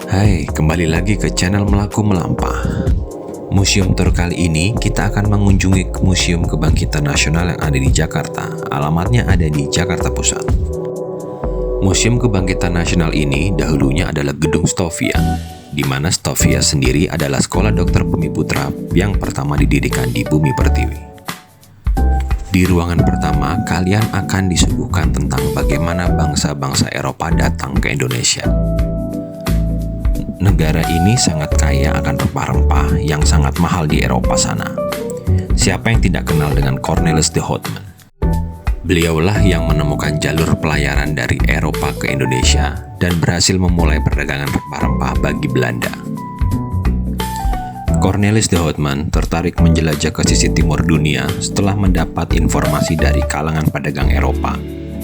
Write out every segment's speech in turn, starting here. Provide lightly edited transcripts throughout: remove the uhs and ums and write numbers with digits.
Hai, kembali lagi ke channel Melaku Melampah. Museum Tour kali ini kita akan mengunjungi Museum Kebangkitan Nasional yang ada di Jakarta. Alamatnya ada di Jakarta Pusat. Museum Kebangkitan Nasional ini dahulunya adalah Gedung Stovia, di mana Stovia sendiri adalah sekolah dokter Bumiputra yang pertama didirikan di Bumi Pertiwi. Di ruangan pertama, kalian akan disuguhkan tentang bagaimana bangsa-bangsa Eropa datang ke Indonesia. Negara ini sangat kaya akan rempah-rempah yang sangat mahal di Eropa sana. Siapa yang tidak kenal dengan Cornelis de Houtman? Beliaulah yang menemukan jalur pelayaran dari Eropa ke Indonesia dan berhasil memulai perdagangan rempah-rempah bagi Belanda. Cornelis de Houtman tertarik menjelajah ke sisi timur dunia setelah mendapat informasi dari kalangan pedagang Eropa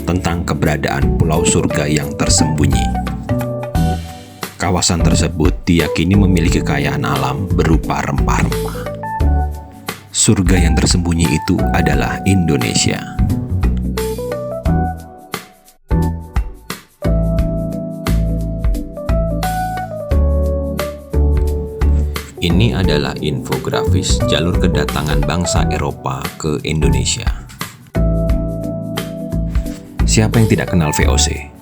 tentang keberadaan Pulau Surga yang tersembunyi. Kawasan tersebut diyakini memiliki kekayaan alam berupa rempah-rempah. Surga yang tersembunyi itu adalah Indonesia. Ini adalah infografis jalur kedatangan bangsa Eropa ke Indonesia. Siapa yang tidak kenal VOC?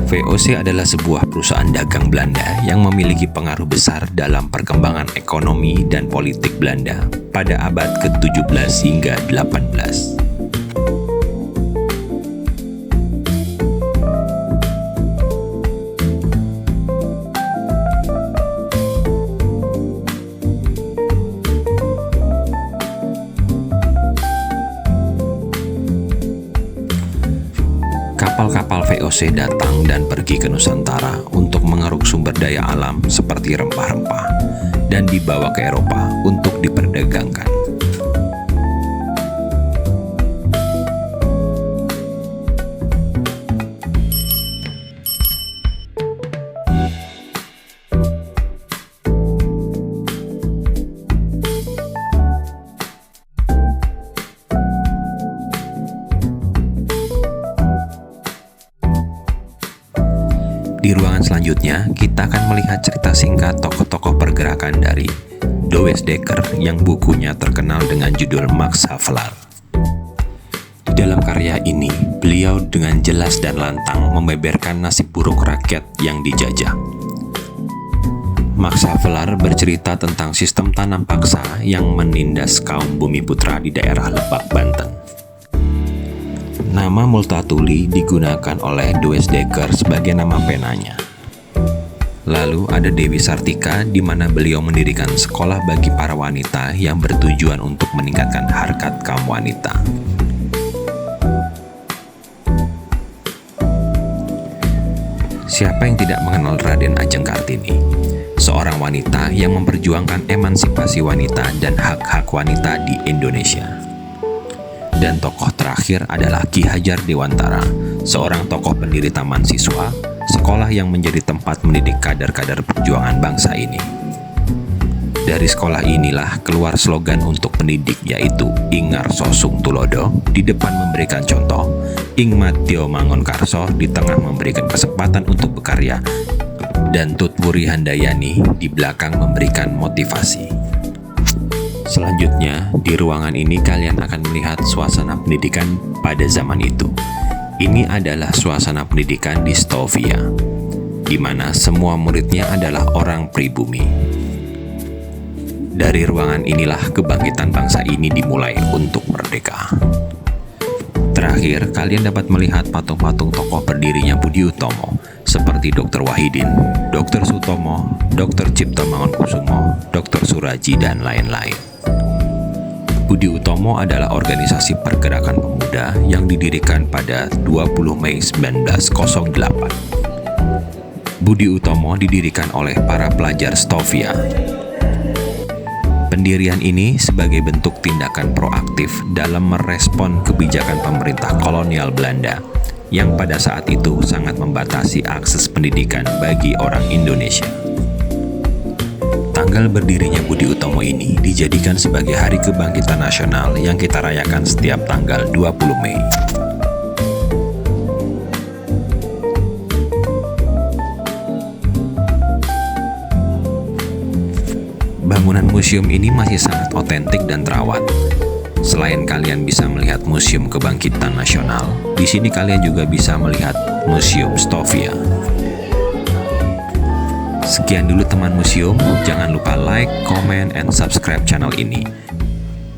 VOC adalah sebuah perusahaan dagang Belanda yang memiliki pengaruh besar dalam perkembangan ekonomi dan politik Belanda pada abad ke-17 hingga 18. Kapal-kapal VOC datang dan pergi ke Nusantara untuk mengeruk sumber daya alam seperti rempah-rempah dan dibawa ke Eropa untuk diperdagangkan. Di ruangan selanjutnya, kita akan melihat cerita singkat tokoh-tokoh pergerakan dari Douwe Dekker yang bukunya terkenal dengan judul Max Havelaar. Di dalam karya ini, beliau dengan jelas dan lantang membeberkan nasib buruk rakyat yang dijajah. Max Havelaar bercerita tentang sistem tanam paksa yang menindas kaum Bumiputra di daerah Lebak, Banten. Nama Multatuli digunakan oleh Douwe Dekker sebagai nama penanya. Lalu ada Dewi Sartika, di mana beliau mendirikan sekolah bagi para wanita yang bertujuan untuk meningkatkan harkat kaum wanita. Siapa yang tidak mengenal Raden Ajeng Kartini? Seorang wanita yang memperjuangkan emansipasi wanita dan hak-hak wanita di Indonesia. Dan tokoh terakhir adalah Ki Hajar Dewantara, seorang tokoh pendiri Taman Siswa, sekolah yang menjadi tempat mendidik kader-kader perjuangan bangsa ini. Dari sekolah inilah keluar slogan untuk pendidik, yaitu Ing Ngarso Sung Tulodo, di depan memberikan contoh, Ing Madya Mangun Karso, di tengah memberikan kesempatan untuk berkarya, dan Tutwuri Handayani di belakang memberikan motivasi. Selanjutnya, di ruangan ini kalian akan melihat suasana pendidikan pada zaman itu. Ini adalah suasana pendidikan di Stovia, di mana semua muridnya adalah orang pribumi. Dari ruangan inilah kebangkitan bangsa ini dimulai untuk merdeka. Terakhir, kalian dapat melihat patung-patung tokoh berdirinya Budi Utomo, seperti Dr. Wahidin, Dr. Sutomo, Dr. Cipto Mangunkusumo, Dr. Suraji, dan lain-lain. Budi Utomo adalah organisasi pergerakan pemuda yang didirikan pada 20 Mei 1908. Budi Utomo didirikan oleh para pelajar Stovia. Pendirian ini sebagai bentuk tindakan proaktif dalam merespon kebijakan pemerintah kolonial Belanda yang pada saat itu sangat membatasi akses pendidikan bagi orang Indonesia. Tanggal berdirinya Budi Utomo ini dijadikan sebagai Hari Kebangkitan Nasional yang kita rayakan setiap tanggal 20 Mei. Bangunan museum ini masih sangat otentik dan terawat. Selain kalian bisa melihat Museum Kebangkitan Nasional, di sini kalian juga bisa melihat Museum Stovia. Sekian dulu teman museum, jangan lupa like, comment, and subscribe channel ini.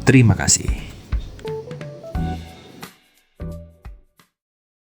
Terima kasih.